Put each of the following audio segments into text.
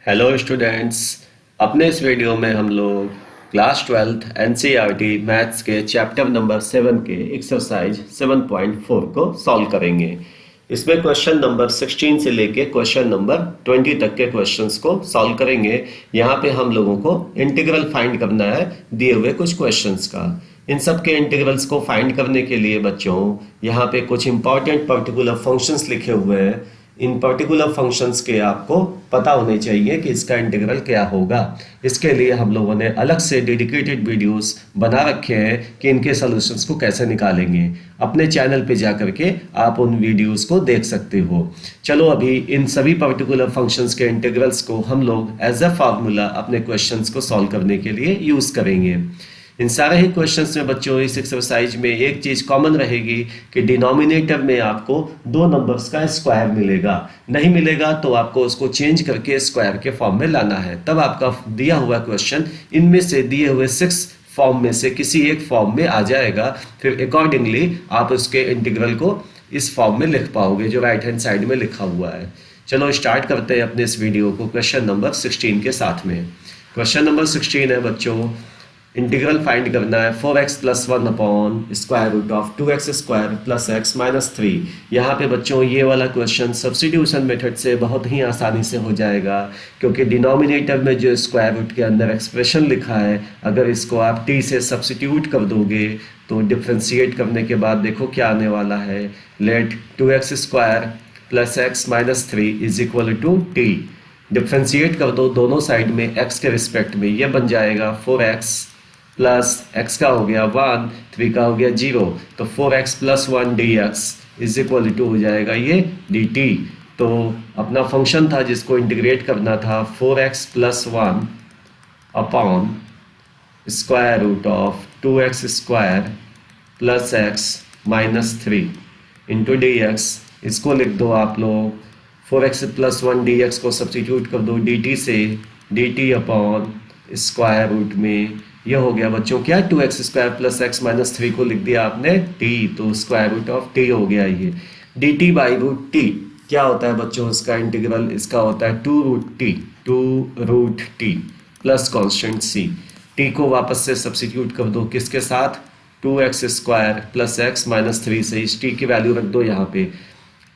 Hello students. अपने इस video में हम लोग क्लास 12th एनसीईआरटी मैथ्स के चैप्टर नंबर 7 के एक्सरसाइज 7.4 को सॉल्व करेंगे। इसमें क्वेश्चन नंबर 16 से लेके क्वेश्चन नंबर 20 तक के क्वेश्चंस को सॉल्व करेंगे। यहाँ पे हम लोगों को इंटीग्रल फाइंड करना है दिए हुए कुछ क्वेश्चंस का। इन सब के इंटीग्रल्स को फाइंड करने के लिए बच्चों यहाँ पे कुछ इंपॉर्टेंट पर्टिकुलर फंक्शंस लिखे हुए हैं। इन पर्टिकुलर फंक्शंस के आपको पता होने चाहिए कि इसका इंटीग्रल क्या होगा। इसके लिए हम लोगों ने अलग से डेडिकेटेड वीडियोस बना रखे हैं कि इनके सॉल्यूशंस को कैसे निकालेंगे। अपने चैनल पे जा करके आप उन वीडियोस को देख सकते हो। चलो अभी इन सभी पर्टिकुलर फंक्शंस के इंटीग्रल्स को हम लोग एज अ फार्मूला अपने क्वेश्चंस को सॉल्व करने के लिए यूज करेंगे। इन सारे ही क्वेश्चंस में बच्चों इस एक्सरसाइज में एक चीज कॉमन रहेगी कि डिनोमिनेटर में आपको दो नंबर्स का स्क्वायर मिलेगा। नहीं मिलेगा तो आपको उसको चेंज करके स्क्वायर के फॉर्म में लाना है। तब आपका दिया हुआ क्वेश्चन इनमें से दिए हुए 6 फॉर्म में से किसी एक फॉर्म में आ जाएगा। फिर अकॉर्डिंगली आप उसके इंटीग्रल को इस फॉर्म में लिख पाओगे जो राइट हैंड साइड में लिखा हुआ है। चलो स्टार्ट करते हैं अपने इस वीडियो को क्वेश्चन नंबर 16 के साथ में। क्वेश्चन नंबर 16 है बच्चों, इंटीग्रल फाइंड करना है 4x plus 1 upon square root of 2x square plus x minus 3। यहाँ पे बच्चों ये वाला क्वेश्चन सब्स्टिट्यूशन मेथड से बहुत ही आसानी से हो जाएगा, क्योंकि डिनोमिनेटर में जो स्क्वायर रूट के अंदर एक्सप्रेशन लिखा है अगर इसको आप t से सब्स्टिट्यूट कर दोगे तो डिफ्रेंशिएट करने के बाद देखो क्या आने वाला है। Let 2x square plus x minus 3 is equal to t। Differentiate कर दो दोनों साइड में x के रिस्पेक्ट में, ये बन जाएगा 4x प्लस x का हो गया 1, 3 का हो गया 0, तो 4x plus 1 dx is equal to हो जाएगा ये dt। तो अपना फंक्शन था जिसको इंटीग्रेट करना था 4x plus 1 upon square root of 2x square plus x minus 3 into d x. इसको लिख दो आप लोग 4x प्लस 1 dx को सब्स्टिट्यूट कर दो dt से, dt अपॉन स्क्वायर रूट में ये हो गया बच्चों क्या 2x square plus x minus 3 को लिख दिया आपने t, तो स्क्वायर रूट ऑफ t हो गया ये dt बाई रूट t। क्या होता है बच्चों इसका इंटीग्रल, इसका होता है 2 root t plus constant c। t को वापस से सब्स्टिट्यूट कर दो किसके साथ, 2x square plus x minus 3 से इस t की वैल्यू रख दो यहाँ पे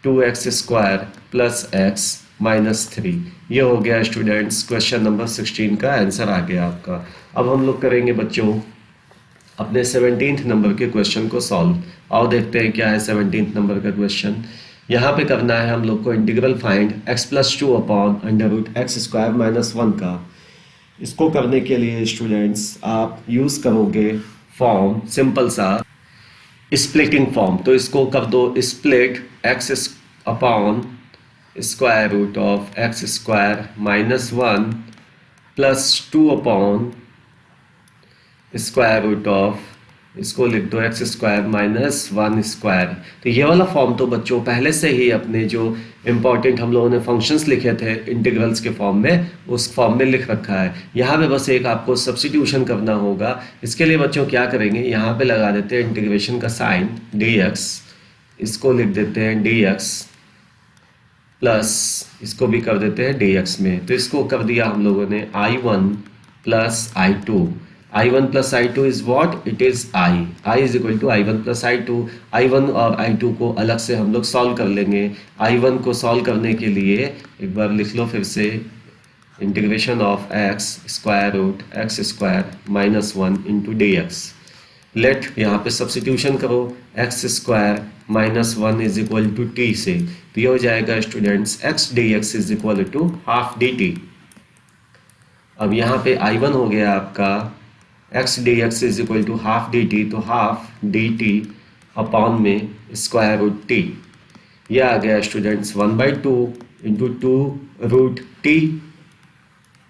2x square plus x minus 3। ये हो गया स्टूडेंट्स क्वेश्चन नंबर 16 का आंसर आ गया आपका। अब हम लोग करेंगे बच्चों अपने 17th नंबर के क्वेश्चन को सॉल्व। आओ देखते हैं क्या है 17th नंबर का क्वेश्चन। यहाँ पे करना है हम लोग को integral find x plus 2 upon under root x square minus 1 का। इसको करने के लिए स्टूडेंट्स आप यूज़ करोगे फॉर्म सिंपल सा स्प्लिटिंग फॉर्म। तो इसको कर दो split x upon square root of x square minus 1 plus 2 upon square root of, इसको लिख दो एक्स स्क्वायर माइनस 1 स्क्वायर। तो ये वाला फॉर्म तो बच्चों पहले से ही अपने जो इंपॉर्टेंट हम लोगों ने फंक्शंस लिखे थे इंटीग्रल्स के फॉर्म में उस फॉर्म में लिख रखा है। यहाँ पे बस एक आपको सब्स्टिट्यूशन करना होगा। इसके लिए बच्चों क्या करेंगे, यहाँ पे लगा देते हैं इंटीग्रेशन का साइन dx, इसको लिख देते हैं dx प्लस इसको भी कर देते हैं dx में। तो इसको कर दिया हम लोगों ने i1 plus i2। i1 plus i2 is what, it is i is equal to i1 plus i2। i1 और i2 को अलग से हम लोग सॉल्व कर लेंगे। i1 को सॉल्व करने के लिए एक बार लिख लो फिर से integration of x square root x square minus 1 into dx। Let यहाँ पे सब्स्टिट्यूशन करो x square minus 1 is equal to t से, तो ये हो जाएगा students x dx is equal to half dt। अब यहाँ पे i1 हो गया आपका x dx is equal to half dt, तो हाफ dt अपॉन में स्क्वायर रूट t। यह आ गया students 1/2 into 2 root t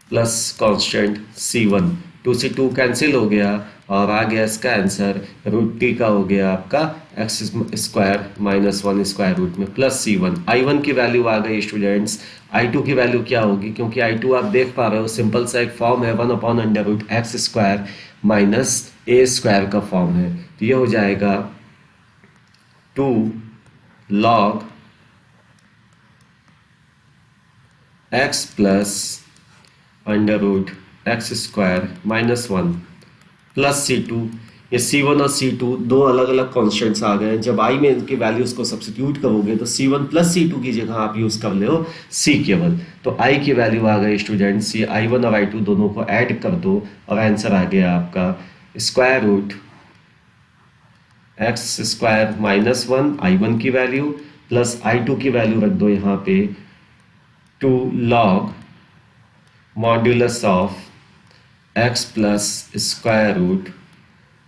plus constant c1। 2 से 2 कैंसिल हो गया और आ गया इसका आंसर रूट टी का हो गया आपका x square minus 1 square root में प्लस c1। i1 की वैल्यू आ गई स्टूडेंट्स। i2 की वैल्यू क्या होगी, क्योंकि i2 आप देख पा रहे हो सिंपल सा एक फॉर्म है 1 upon under root x square minus a square का फॉर्म है। तो ये हो जाएगा 2 log x plus under root x square minus one plus C two. ये सी वन और सी टू दो अलग अलग कॉन्स्टेंट्स आ गए हैं। जब आई में इनकी वैल्यूज को सब्स्टिट्यूट करोगे तो सी वन प्लस सी टू की जगह आप यूज कर ले हो सी केवल। तो आई की वैल्यू आ गई स्टूडेंट्स, ये आई वन और आई टू दोनों को ऐड कर दो और आंसर आ गया आपका square root x square minus one I one की वैल्यू प्लस आई टू की वैल्यू रख दो यहाँ पे 2 log modulus of x plus square root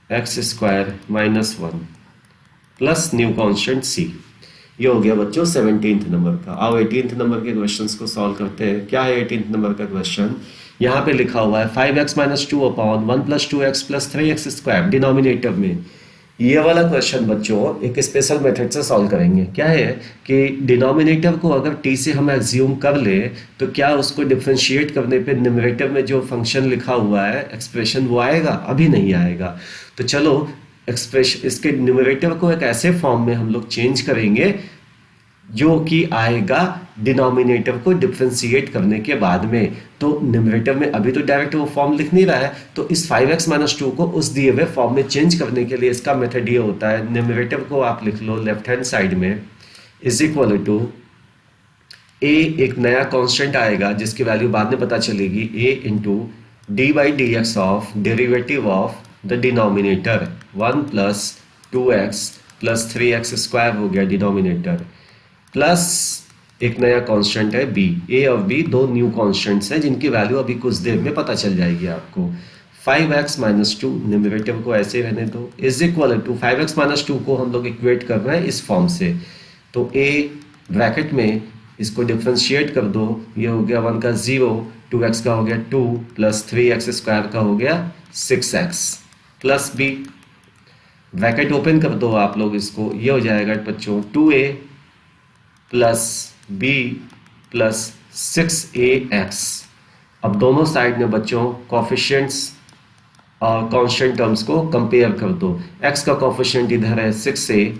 x square minus one plus new constant C. ये हो गया बच्चों 17th नंबर का। अब 18th नंबर के क्वेश्चंस को सॉल्व करते हैं। क्या है 18th नंबर का क्वेश्चन? यहाँ पे लिखा हुआ है 5x minus two upon one plus two x plus three x square denominator में। ये वाला क्वेश्चन बच्चों एक स्पेशल मेथड से सॉल्व करेंगे। क्या है कि डिनोमिनेटर को अगर टी से हम एज्यूम कर ले तो क्या उसको डिफ्रेंशिएट करने पे न्यूमरेटर में जो फंक्शन लिखा हुआ है एक्सप्रेशन वो आएगा? अभी नहीं आएगा। तो चलो एक्सप्रेशन इसके न्यूमरेटर को एक ऐसे फॉर्म में हम लोग चेंज करेंगे जो कि आएगा डिनोमिनेटर को डिफ्रेंशिएट करने के बाद में। तो न्यूमरेटर में अभी तो डायरेक्ट वो फॉर्म लिख नहीं रहा है, तो इस 5x माइनस टू को उस दिए हुए फॉर्म में चेंज करने के लिए इसका मेथड ये होता है, न्यूमरेटर को आप लिख लो लेफ्ट हैंड साइड में इज इक्वल टू ए, एक नया कांस्टेंट आएगा जिसकी वैल्यू बाद में पता चलेगी, a into d by d x of derivative of the denominator 1 plus two x plus three x square हो गया डिनोमिनेटर, प्लस एक नया कांस्टेंट है b। a और b दो न्यू कांस्टेंट्स हैं जिनकी वैल्यू अभी कुछ देर में पता चल जाएगी आपको। 5x माइनस टू न्यूमरेटर को ऐसे रहने दो is equal to 5x minus two को हम लोग इक्वेट कर रहे हैं इस फॉर्म से। तो a ब्रैकेट में इसको डिफ्रेंशिएट कर दो, ये हो गया 1 का 0, 2x का हो गया 2 प्लस 3x स्क्वायर का हो गया 6x plus b। Bracket open कर दो आप लोग इसको, ये हो जाएगा बच्चों 2a plus b plus 6ax। अब दोनों साइड में बच्चों कोफिशिएंट्स और कांस्टेंट टर्म्स को कंपेयर कर दो। x का कोफिशिएंट इधर है 6a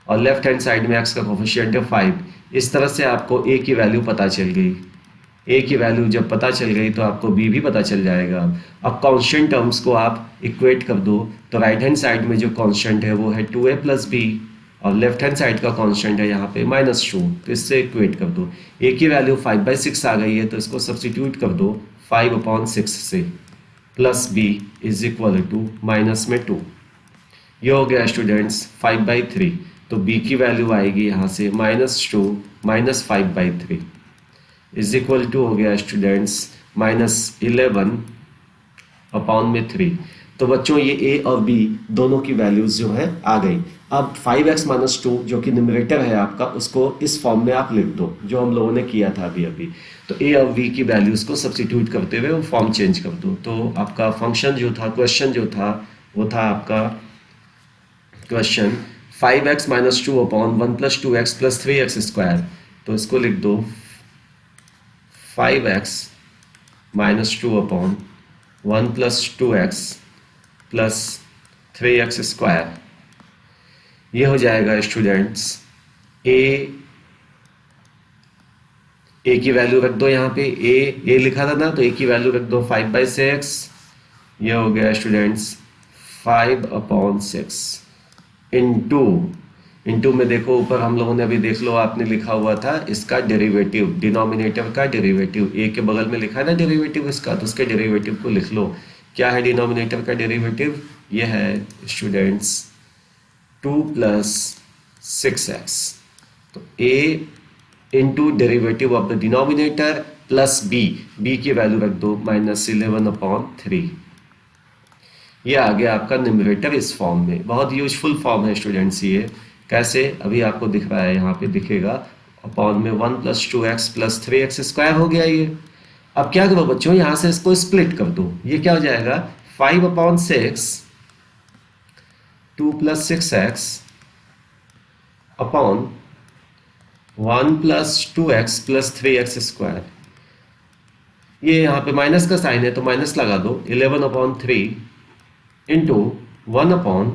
और लेफ्ट हैंड साइड में x का कोफिशिएंट है 5। इस तरह से आपको a की वैल्यू पता चल गई। a की वैल्यू जब पता चल गई तो आपको b भी पता चल जाएगा। अब कांस्टेंट टर्म्स को आप इक्वेट कर दो, तो राइट हैंड साइड में जो कांस्टेंट है वो है 2a प्लस b और लेफ्ट हैंड साइड का कांस्टेंट है यहाँ पे -2, तो इससे इक्वेट कर दो। a की वैल्यू 5/6 आ गई है तो इसको सब्स्टिट्यूट कर दो 5/6 से, plus b is equal to minus में 2। ये हो गया स्टूडेंट्स 5/3, तो b की वैल्यू आएगी यहाँ से -2 माइनस 5/3 इज इक्वल टू हो गया स्टूडेंट्स -11/3। तो बच्चों ये a और b दोनों की वैल्यूज जो है आ गई। अब 5x माइनस टू जो कि न्यूमरेटर है आपका उसको इस फॉर्म में आप लिख दो जो हम लोगों ने किया था अभी। तो a और b की वैल्यूज को सब्स्टिट्यूट करते हुए वो फॉर्म चेंज कर दो। तो आपका फंक्शन जो था, क्वेश्चन जो था वो था आपका question 5x minus two upon one plus two x plus three x square. तो इसको लिख दो 5x minus two upon one plus two x plus three x square. ये हो जाएगा स्टूडेंट्स a की वैल्यू रख दो यहाँ पे, a लिखा था ना तो a की वैल्यू रख दो 5/6। ये हो गया स्टूडेंट्स 5/6 इंटू में देखो ऊपर हम लोगों ने अभी देख लो आपने लिखा हुआ था इसका डेरिवेटिव, डिनोमिनेटर का डेरिवेटिव। a के बगल में लिखा है ना डेरिवेटिव इसका, तो उसके डेरिवेटिव को लिख लो। क्या है डिनोमिनेटर का डेरिवेटिव? ये है स्टूडेंट्स 2 प्लस 6x। तो a into derivative of the denominator plus b की वैल्यू रख दो -11/3। ये आ गया आपका न्यूमरेटर इस फॉर्म में। बहुत यूजफुल फॉर्म है स्टूडेंट्स। ये कैसे अभी आपको दिख रहा है, यहाँ पे दिखेगा अपॉन में 1 plus two x plus three x square हो गया ये। अब क्या करो बच्चों, यहाँ से इसको स्प्लिट कर दो। ये क्या हो जाएगा 5/6 2 plus 6x upon 1 plus 2x plus 3x square. ये यहाँ पे माइनस का साइन है तो माइनस लगा दो 11/3 इंटू 1/।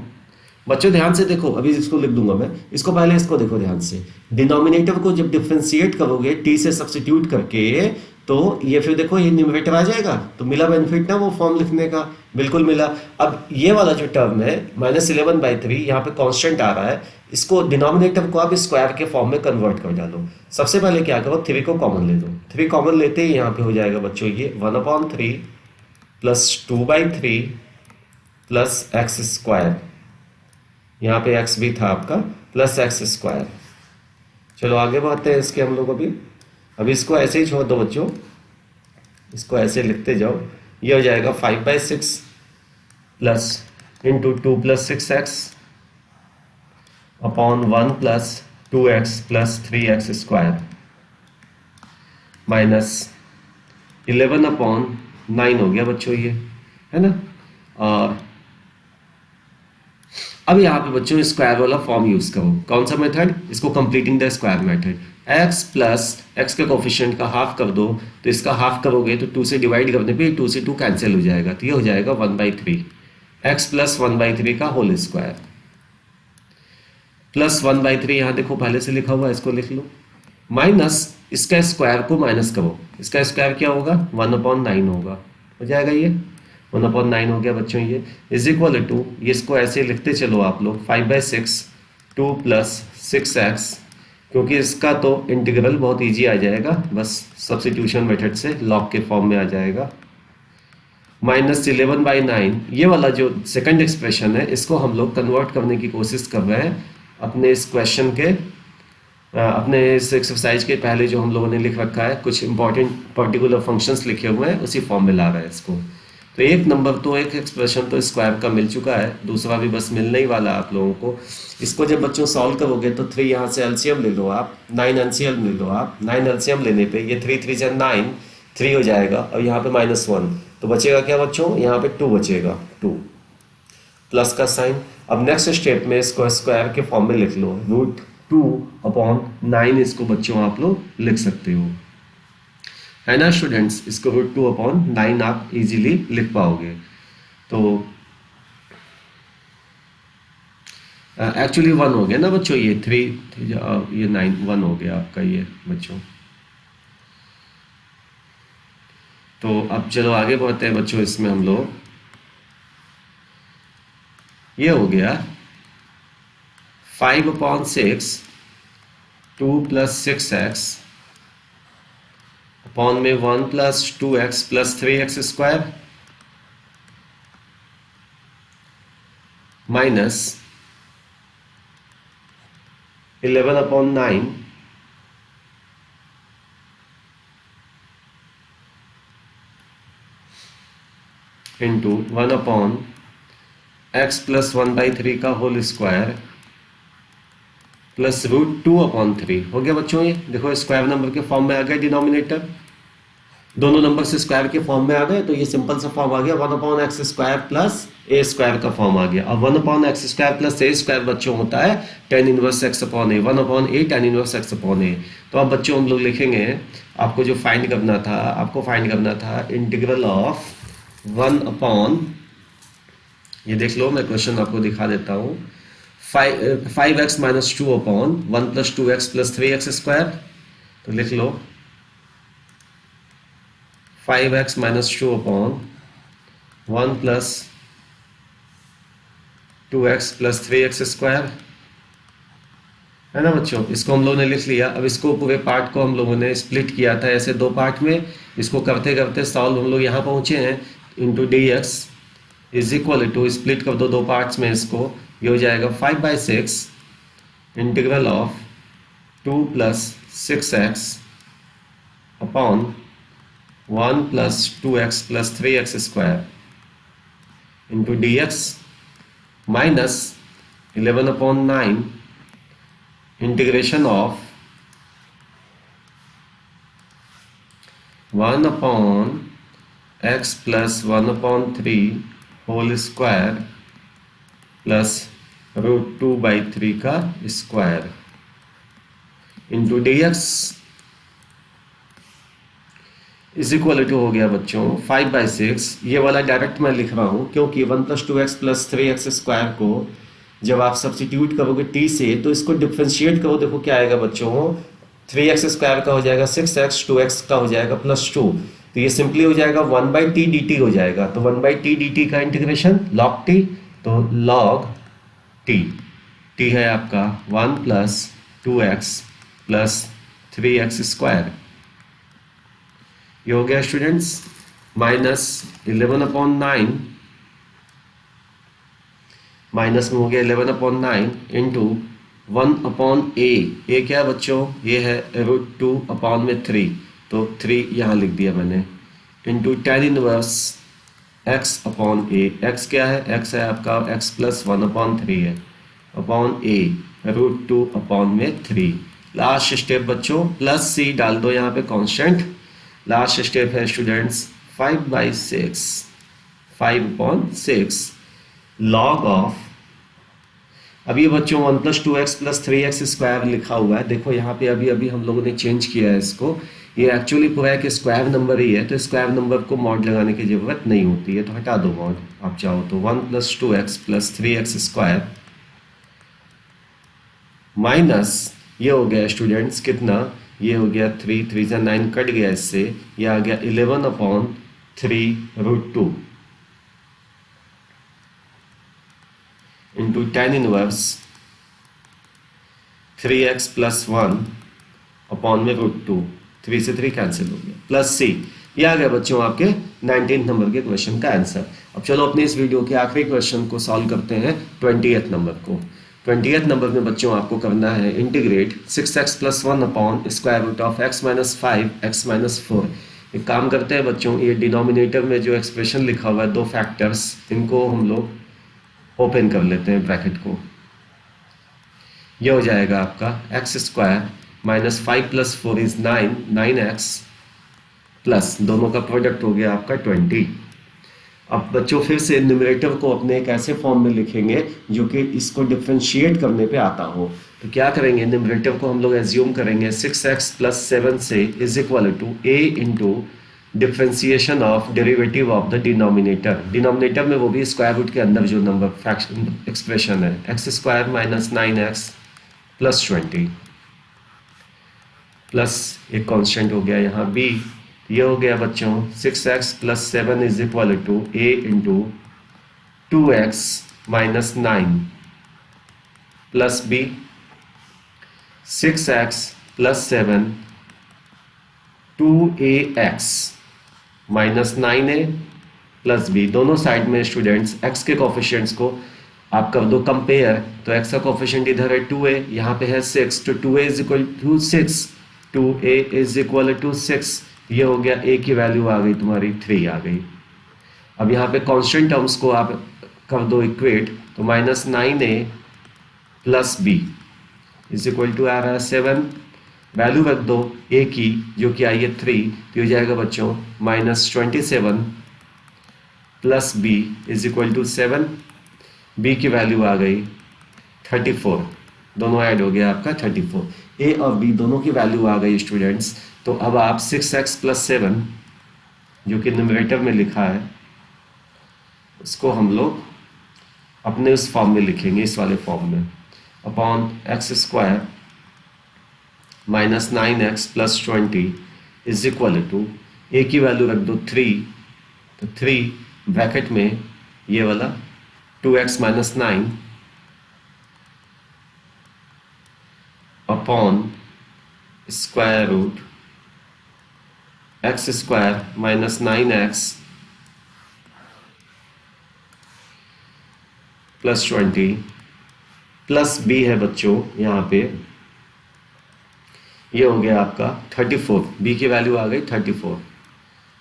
बच्चों ध्यान से देखो, अभी इसको लिख दूंगा मैं, इसको पहले इसको देखो ध्यान से। डिनोमिनेटर को जब डिफरेंशिएट करोगे t से सब्स्टिट्यूट करके तो ये फिर देखो ये न्यूमरेटर आ जाएगा, तो मिला बेनिफिट ना वो फॉर्म लिखने का, बिल्कुल मिला। अब ये वाला जो टर्म है -11/3 यहाँ पे कांस्टेंट आ रहा है, इसको डिनोमिनेटर को आप स्क्वायर के फॉर्म में कन्वर्ट कर डालो। सबसे पहले क्या करो, 3 को कॉमन ले दो। 3 कॉमन लेते ही यहाँ पे हो जाएगा बच्चों ये 1/3 प्लस 2/3 प्लस एक्स स्क्वायर, यहाँ पे एक्स भी था आपका, प्लस एक्स स्क्वायर। चलो आगे बढ़ते हैं इसके हम लोग अभी इसको ऐसे ही छोड़ दो बच्चों, इसको ऐसे लिखते जाओ। ये हो जाएगा 5/6 plus into 2 + 6x upon 1 + 2x + 3x square minus 11/9 हो गया बच्चों ये, है ना। और अब यहाँ पे बच्चों स्क्वायर वाला फॉर्म यूज करो। कौन सा मेथड, इसको completing the square method. x plus x के कोफिशिएंट का हाफ कर दो, तो इसका हाफ करोगे तो 2 से डिवाइड करने पे 2 से 2 कैंसिल हो जाएगा, तो ये हो जाएगा 1/3 x प्लस 1/3 का होल स्क्वायर प्लस 1/3, यहाँ देखो पहले से लिखा हुआ है, इसको लिख लो, माइनस इसका स्क्वायर को माइनस करो, इसका स्क्वायर क्या होगा 1/9 होगा, हो जाएगा ये 1/9 हो गया बच्चों ये, इज इक्वल टू, ये इसको ऐसे लिखते चलो आप लोग 5/6 2 + 6x, क्योंकि इसका तो इंटीग्रल बहुत इजी आ जाएगा, बस सब्स्टिट्यूशन मेथड से लॉग के फॉर्म में आ जाएगा, माइनस 11/9। ये वाला जो सेकंड एक्सप्रेशन है इसको हम लोग कन्वर्ट करने की कोशिश कर रहे हैं अपने इस क्वेश्चन के, अपने इस एक्सरसाइज के पहले जो हम लोगों ने लिख रखा है, कुछ इंपॉर्टेंट पर्टिकुलर फंक्शंस लिखे हुए हैं, उसी फॉर्म में ला रहा है इसको। तो एक नंबर तो एक एक्सप्रेशन तो स्क्वायर का मिल चुका है, दूसरा भी बस मिलने ही वाला आप लोगों को। इसको जब बच्चों सॉल्व करोगे तो 3 यहाँ से एलसीएम ले लो आप, 9 एलसीएम ले लो आप, 9 एलसीएम लेने पे ये 3 3 जा 9, 3 हो जाएगा, और यहाँ पे -1, तो बचेगा क्या बच्चों, यहाँ पे 2 बचेगा, 2 प्लस का साइन। अब नेक्स्ट स्टेप में इसको स्क्वायर के फॉर्म में लिख लो, √2/9 इसको बच्चों आप लोग लिख सकते हो, है ना स्टूडेंट्स। इसको √2/9 आप इजीली लिख पाओगे। तो एक्चुअली 1 हो गया ना बच्चों, ये 3 ये 9 1 हो गया आपका ये बच्चों। तो अब चलो आगे बढ़ते हैं बच्चों, इसमें हम लोग, ये हो गया 5/6 2 + 6x अपॉन में 1 + 2x + 3x square minus 11/9 into 1/x + 1/3 का होल स्क्वायर प्लस √2/3 हो गया बच्चों। ये देखो स्क्वायर नंबर के फॉर्म में आ गया, डिनोमिनेटर दोनों नंबर से स्क्वायर के फॉर्म में आ गए, तो ये सिंपल सा फॉर्म आ गया 1/x² प्लस a² का फॉर्म आ गया। अब 1/x² प्लस a² बच्चों होता है tan 1x/a, 1/a tan 1x/a। तो अब बच्चों हम लोग लिखेंगे, आपको जो फाइंड करना था, आपको फाइंड करना था इंटीग्रल ऑफ 1/, ये देख लो, मैं क्वेश्चन आपको दिखा देता हूँ, 5x - 2/1 + 2x + 3x स्क्वायर, तो लिख लो 5x - 2/1 + 2x + 3x स्क्वायर, है ना बच्चों। इसको हम लोगों ने लिख लिया। अब इसको पूरे पार्ट को हम लोगों ने स्प्लिट किया था ऐसे 2 पार्ट में, इसको करते करते सॉल्व हम लोग यहाँ पहुँचे हैं, into dx is equal to, split कर दो 2 पार्ट्स में इसको, ये हो जाएगा 5/6 integral of 2 + 6x upon 1 + 2x + 3x square into dx minus 11/9 integration of 1/x + 1/3 whole square plus √2/3 का square into dx is equal to हो गया बच्चों 5/6। ये वाला डायरेक्ट मैं लिख रहा हूँ क्योंकि 1 + 2x + 3x स्क्वायर को जब आप सब्स्टिट्यूट करोगे t से, तो इसको डिफ्रेंशिएट करो, देखो क्या आएगा बच्चों, 3x² का हो जाएगा 6x, 2x का हो जाएगा +2, तो ये सिंपली हो जाएगा 1/t dt हो जाएगा। तो 1/t dt का इंटीग्रेशन log t, तो log t, t है आपका 1 + 2x + 3x²। ये हो गया स्टूडेंट्स -11/9, माइनस में हो गया 11/9 इंटू 1/a। ए क्या है बच्चों, ये है √2/3, तो 3 यहाँ लिख दिया मैंने, into tan inverse x/a। x क्या है, x है आपका x + 1/3 है अपॉन a √2/3। लास्ट स्टेप बच्चों +c डाल दो यहाँ पे कांस्टेंट। लास्ट स्टेप है स्टूडेंट्स 5/6, 5/6 log ऑफ, अब ये बच्चों 1 + 2x + 3x² लिखा हुआ है। देखो यहाँ पे अभी अभी हम लोगों ने चेंज किया है इसको, ये एक्चुअली पूरा एक स्क्वायर नंबर ही है, तो स्क्वायर नंबर को मॉड लगाने की जरूरत नहीं होती है, तो हटा दो मॉड आप चाहो तो। 1 + 2x + 3x² माइनस ये हो गया स्टूडेंट्स कितना, ये हो गया 3, 3 से 9 कट गया, इससे ये आ गया 11/3 √2 इंटू tan इनवर्स 3x + 1/√2, 3 से 3 कैंसिल हो गया, +c। ये आ गया बच्चों आपके 19 नंबर के क्वेश्चन का आंसर। अब चलो अपने इस वीडियो के आखिरी क्वेश्चन को सॉल्व करते हैं, 20th नंबर को। 20th नंबर में बच्चों आपको करना है इंटीग्रेट 6x + 1/√x - 5 x - 4। एक काम करते हैं बच्चों, ये डिनोमिनेटर में जो एक्सप्रेशन लिखा हुआ है, दो फैक्टर्स, इनको हम लोग ओपन कर लेते हैं ब्रैकेट को। ये हो जाएगा आपका x² -5 + 4 = 9, 9x प्लस दोनों का प्रोडक्ट हो गया आपका 20। अब बच्चों फिर से न्यूमरेटर को अपने एक ऐसे फॉर्म में लिखेंगे जो कि इसको डिफरेंशिएट करने पे आता हो। तो क्या करेंगे, न्यूमरेटर को हम लोग एज्यूम करेंगे 6x + 7 से = a into differentiation of derivative of the denominator. Denominator में वो भी स्क्वायर रूट के अंदर जो नंबर फ्रैक्शन एक्सप्रेशन है, x² - 9x + 20 प्लस एक कांस्टेंट हो गया यहाँ b। ये हो गया बच्चों 6x + 7 = a into 2x - 9 plus b, 6x + 7 2ax - 9a plus b। दोनों साइड में स्टूडेंट्स x के कोफिशिएंट्स को आप कर दो कंपेयर, तो x का कोफिशिएंट इधर है 2a, यहाँ पे है 6, तो 2a = 6, 2a = 6। ये हो गया, a की वैल्यू आ गई तुम्हारी 3 आ गई। अब यहाँ पे कांस्टेंट टर्म्स को आप कर दो इक्वेट, तो -9a प्लस b = आ रहा है 7, वैल्यू रख दो a की जो कि आई है 3, तो ये जाएगा बच्चों -27 प्लस b = 7, b की वैल्यू आ गई 34, दोनों ऐड हो गया आपका 34। a और b दोनों की वैल्यू आ गई स्टूडेंट्स। तो अब आप 6x + 7 जो कि न्यूमरेटर में लिखा है, उसको हम लोग अपने उस फॉर्म में लिखेंगे, इस वाले फॉर्म में, अपॉन x² - 9x + 20 = a की वैल्यू रख दो 3, तो 3 ब्रैकेट में ये वाला 2x - 9 upon square root x² - 9x + 20 plus b है बच्चों यहाँ पे, ये हो गया आपका 34, b की वैल्यू आ गई 34,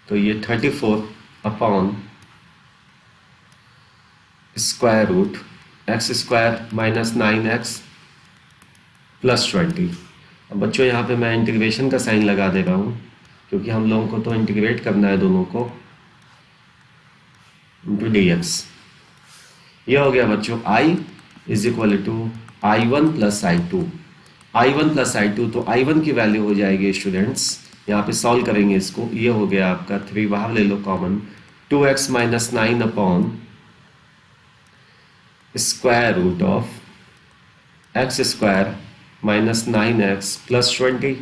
तो ये 34 upon square root x² - 9x + 20। अब बच्चों यहाँ पे मैं इंटीग्रेशन का साइन लगा दे रहा हूँ, क्योंकि हम लोगों को तो इंटीग्रेट करना है दोनों को, इंटू dx। ये हो गया बच्चों i = i1 + i2, i1 + i2, तो i1 की वैल्यू हो जाएगी स्टूडेंट्स, यहाँ पे सॉल्व करेंगे इसको, ये हो गया आपका 3 बाहर ले लो common, 2x - 9 upon square root of x² - 9x + 20।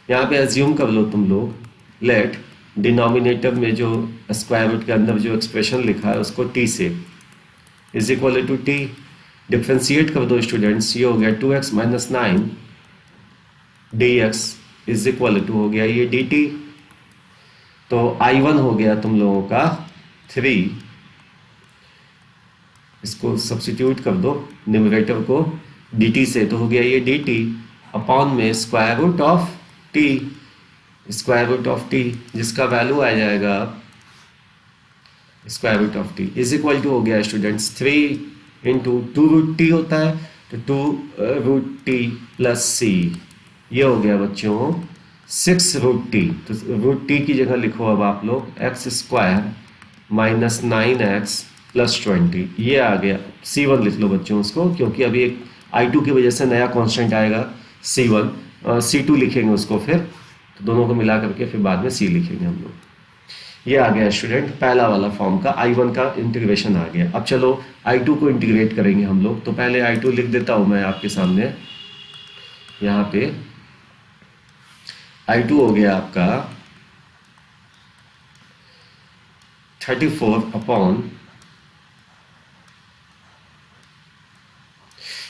यहाँ पे एज्यूम कर लो तुम लोग, लेट डिनोमिनेटर में जो स्क्वायर रूट के अंदर जो एक्सप्रेशन लिखा है उसको टी से is equal to t differentiate कर दो स्टूडेंट्स। ये हो गया 2x minus 9 d x is equal to हो गया ये डी टी। तो I1 हो गया तुम लोगों का 3, इसको सब्स्टिट्यूट कर दो न्यूमरेटर को dt से, तो हो गया ये dt अपॉन में square root of t, square root of t जिसका वैल्यू आ जाएगा square root of t is equal to हो गया स्टूडेंट्स 3 इंटू 2 रूट टी होता है, तो 2 रूट टी प्लस सी, ये हो गया बच्चों 6 रूट टी। तो रूट टी की जगह लिखो अब आप लोग x square minus 9x plus 20, ये आ गया। C1 लिख लो बच्चों उसको, क्योंकि अभी एक I2 की वजह से नया कांस्टेंट आएगा C1, C2 लिखेंगे उसको फिर, तो दोनों को मिला करके फिर बाद में C लिखेंगे हम लोग। ये आ गया स्टूडेंट पहला वाला फॉर्म का I1 का इंटीग्रेशन आ गया। अब चलो I2 को इंटीग्रेट करेंगे हम लोग, तो पहले I2 लिख देता हूं मैं आपके सामने। यहाँ पे I2 हो गया आपका 34 अपॉन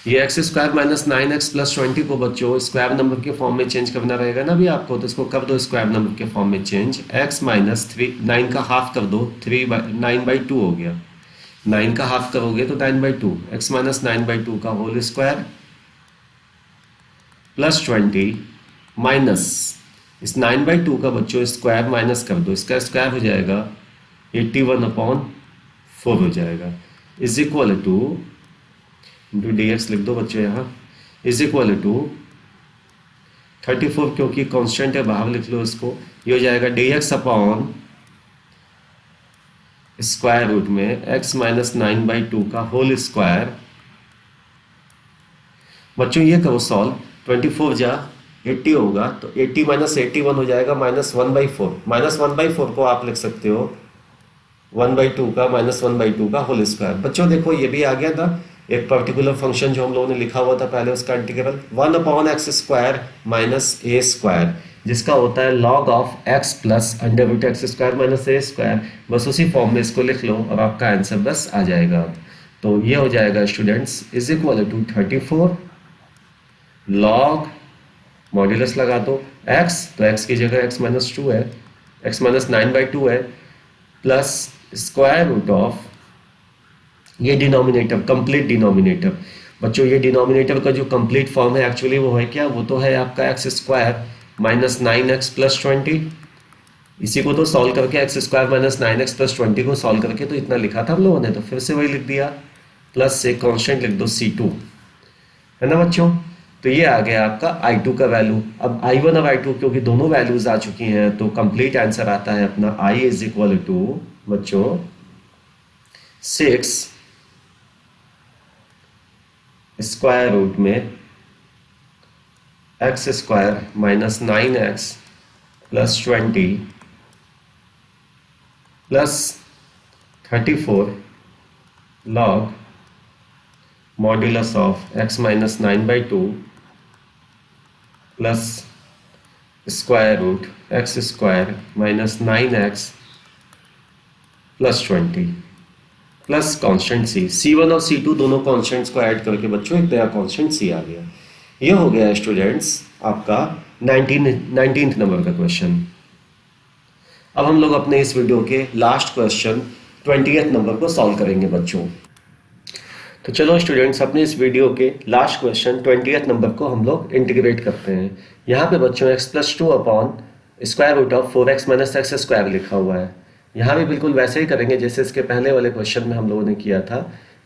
ये x square minus 9x plus 20 को बच्चों स्क्वायर नंबर के फॉर्म में चेंज करना रहेगा ना भी आपको, तो इसको कर दो स्क्वायर नंबर के फॉर्म में चेंज। x माइनस 9 का हाफ कर दो, 9/2 हो गया। 9 का हाफ करोगे तो 9/2, x माइनस 9/2 का होल स्क्वायर प्लस 20 माइनस इस 9/2 का बच्चों स्क्वायर माइनस कर दो, इसका स्क्वायर हो जाएगा 81/4 हो जाएगा, is equal two into d x लिख दो बच्चों यहाँ, इज इक्वल टू 34 क्योंकि कांस्टेंट है बाहर लिख लो इसको, ये हो जाएगा d x upon square root में x माइनस 9/2 का होल स्क्वायर। बच्चों ये करो सॉल्व, 24 जा 80 होगा, तो 80 माइनस 81 हो जाएगा माइनस 1/4। माइनस 1/4 को आप लिख सकते हो 1/2 का माइनस 1/2 का होल स्क्वायर। बच्चों देखो ये भी आ गया था एक पर्टिकुलर फंक्शन जो हम लोगों ने लिखा हुआ था पहले, उसका integral 1/x square minus a square, जिसका होता है log of x plus under root x square minus a square. बस उसी फॉर्म में इसको लिख लो और आपका आंसर बस आ जाएगा। तो ये हो जाएगा students is equal to 34 log modulus लगा दो x, तो x की जगह x माइनस 2 है, x माइनस 9/2 है, प्लस स्क्वायर रूट ऑफ ये डिनोमिनेटर कंप्लीट डिनोमिनेटर। बच्चों ये डिनोमिनेटर का जो कंप्लीट फॉर्म है एक्चुअली वो है क्या, वो तो है आपका x square minus 9x plus 20। इसी को तो सॉल्व करके x square minus 9x plus 20 को सॉल्व करके तो इतना लिखा था हम लोगों ने, तो फिर से वही लिख दिया, प्लस से कॉन्स्टेंट लिख दो C2, है ना बच्चों। तो ये आ गया आपका I2 का वैल्यू। अब I1 और I2 क्योंकि दोनों वैल्यूज आ चुकी हैं, तो कंप्लीट आंसर आता है अपना I इज इक्वल टू बच्चों 6 स्क्वायर रूट में x square minus 9x plus 20 plus 34 log modulus of x minus 9/2 plus square root x square minus 9x plus 20 plus constant C1 और C2 दोनों constants को add करके बच्चों एक नया constant C आ गया। ये हो गया स्टूडेंट्स आपका 19th नंबर का क्वेश्चन। अब हम लोग अपने इस वीडियो के लास्ट क्वेश्चन 20th नंबर को सॉल्व करेंगे बच्चों। तो चलो स्टूडेंट्स अपने इस वीडियो के लास्ट क्वेश्चन 20th नंबर को हम लोग इंटीग्रेट करते हैं। यहाँ पे बच्चों x plus 2 upon square root of 4x minus x square लिखा हुआ है। यहाँ भी बिल्कुल वैसे ही करेंगे जैसे इसके पहले वाले क्वेश्चन में हम लोगों ने किया था।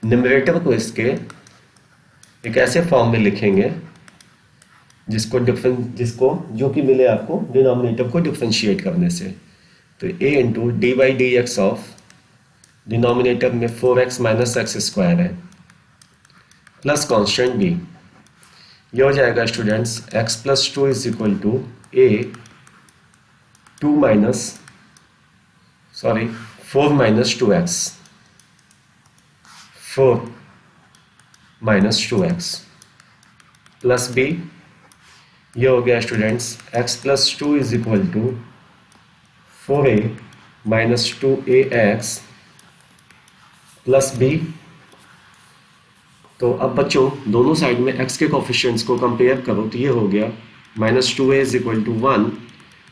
न्यूमरेटर को इसके एक ऐसे फॉर्म में लिखेंगे जिसको जो कि मिले आपको डिनोमिनेटर को डिफरेंशिएट करने से। तो a into d by d x of denominator में 4x माइनस एक्स स्क्वायर है प्लस कॉन्स्टेंट b, ये हो जाएगा students x plus 2 is equal to a 4 minus 2x 4 minus 2x plus b ये हो गया students x plus 2 is equal to 4a minus 2ax plus b। तो अब बच्चों दोनों साइड में x के कोफिशिएंट्स को कंपेयर करो तो ये हो गया minus 2a is equal to 1,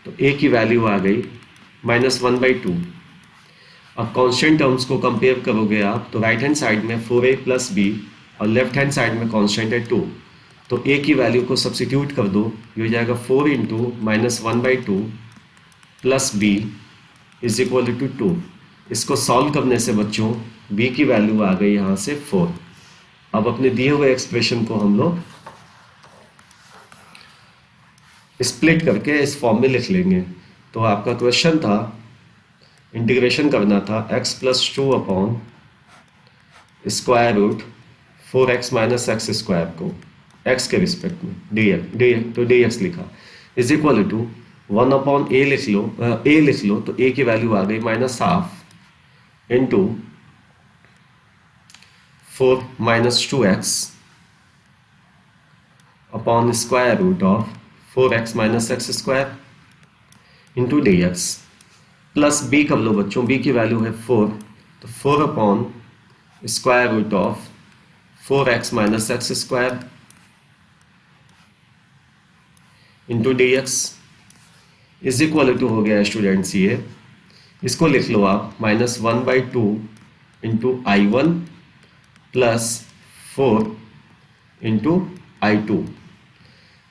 तो a की वैल्यू आ गई -1/2। अब कांस्टेंट टर्म्स को कंपेयर करोगे आप तो राइट हैंड साइड में 4a प्लस b और लेफ्ट हैंड साइड में कांस्टेंट है 2, तो a की वैल्यू को सब्स्टिट्यूट कर दो, ये हो जाएगा 4 into -1/2 plus b is equal to 2। इसको सॉल्व करने से बच्चों b की वैल्यू आ गई यहाँ से 4। अब अपने दिए हुए एक्सप्रेशन को हम लोग स्प्लिट करके इस फॉर्म में लिख लेंगे। तो आपका क्वेश्चन था, इंटीग्रेशन करना था x plus 2 upon square root 4x minus x square को x के रिस्पेक्ट में dx, तो dx लिखा is equal to 1 upon a लिख लो तो a की वैल्यू आ गई -12 into 4 minus 2x upon square root of 4x minus x square into dx plus b कर लो बच्चों, b की वैल्यू है 4, तो 4 upon square root of 4x minus x square into dx is equal to हो गया students, ये इसको लिख लो आप -1/2 into I1 plus 4 into I2।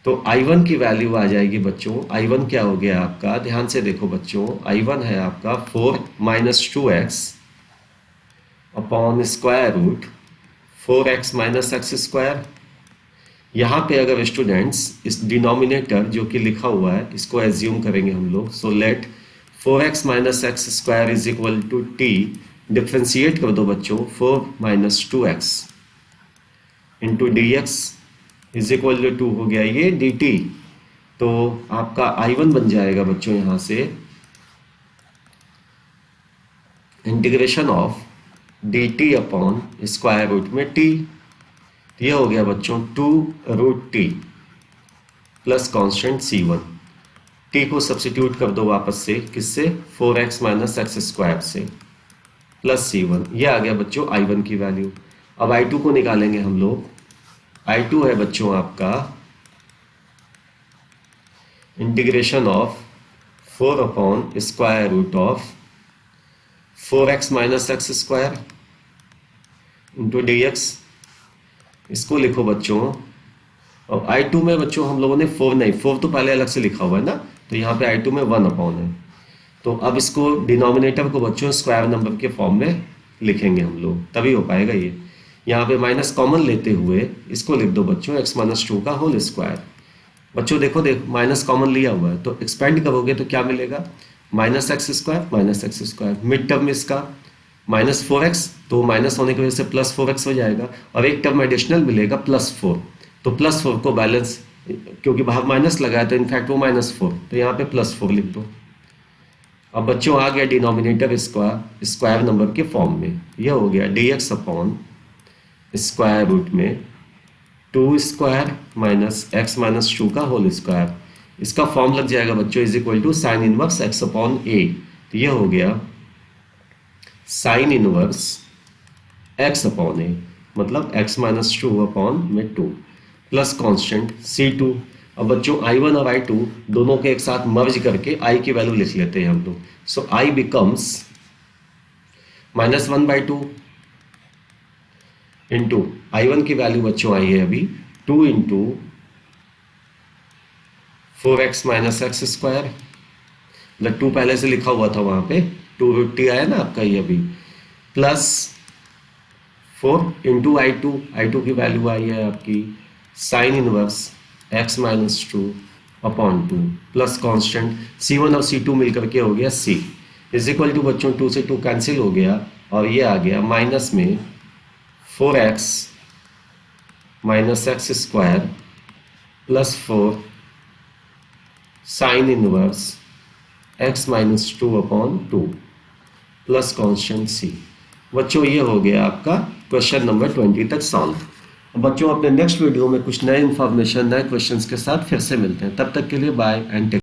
तो I1 की वैल्यू आ जाएगी बच्चों, I1 क्या हो गया आपका, ध्यान से देखो बच्चों, I1 है आपका 4 minus 2x upon square root 4x minus x square. यहाँ पे अगर स्टूडेंट्स इस डिनोमिनेटर जो कि लिखा हुआ है इसको एज्यूम करेंगे हम लोग, so let 4x minus x square is equal to t, differentiate कर दो बच्चों 4 minus 2x into dx is equal to 2 हो गया ये dt। तो आपका I1 बन जाएगा बच्चों यहाँ से integration of dt upon square root में t, ये हो गया बच्चों 2√t plus constant c1। t को सब्स्टिट्यूट कर दो वापस से, किससे, 4x माइनस एक्स स्क्वायर से प्लस c1, ये आ गया बच्चों I1 की वैल्यू। अब I2 को निकालेंगे हम लोग। I2 है बच्चों आपका integration of 4 upon square root of 4x minus x square into dx, इसको लिखो बच्चों। और I2 में बच्चों हम लोगों ने 4 तो पहले अलग से लिखा हुआ है ना, तो यहाँ पे I2 में 1 अपॉन है। तो अब इसको डिनोमिनेटर को बच्चों स्क्वायर नंबर के फॉर्म में लिखेंगे हम लोग, तभी हो पाएगा ये। यहाँ पे माइनस कॉमन लेते हुए इसको लिख दो बच्चों x माइनस 2 का होल स्क्वायर। बच्चों देखो माइनस कॉमन लिया हुआ है, तो एक्सपेंड करोगे तो क्या मिलेगा, minus x square, mid term इसका -4x, तो माइनस होने की वजह से प्लस 4x हो जाएगा, और एक टर्म एडिशनल मिलेगा +4, तो +4 को बैलेंस, क्योंकि बाहर माइनस लगा है तो इनफैक्ट वो -4, तो यहाँ पे +4 लिख दो। अब बच्चों आ गया डिनोमिनेटर इसका स्क्वायर नंबर के फॉर्म में, यह हो गया dx अपॉन स्क्वायर रूट में 2 स्क्वायर माइनस x माइनस 2 का होल स्क्वायर, इसका फॉर्म लग जाएगा बच्चों is equal to sine inverse x upon a, तो यह हो गया sine inverse x upon a, मतलब x माइनस 2 अपॉन में 2 प्लस कॉन्स्टेंट c2। अब बच्चों I1 और I2 दोनों के एक साथ मर्ज करके I की वैल्यू लिख लेते हैं हम लोग, सो I बिकम्स -1/2 इंटू I1 की वैल्यू बच्चों आई है अभी 2 into 4x minus x square, मतलब 2 पहले से लिखा हुआ था वहां पे, 2√t आया ना आपका ये अभी, प्लस 4 इंटू I2 की वैल्यू आई है आपकी sign inverse x minus 2 upon 2 plus constant c1 और c2 मिलकर के हो गया c, इज इक्वल टू बच्चों 2 से 2 कैंसिल हो गया, और ये आ गया माइनस में 4x minus x square plus 4 sign inverse x minus 2 upon 2 plus constant c। बच्चों ये हो गया आपका क्वेश्चन नंबर 20 तक सॉल्व। बच्चों अपने नेक्स्ट वीडियो में कुछ नए इन्फॉर्मेशन नए क्वेश्चंस के साथ फिर से मिलते हैं, तब तक के लिए बाय एंड टेक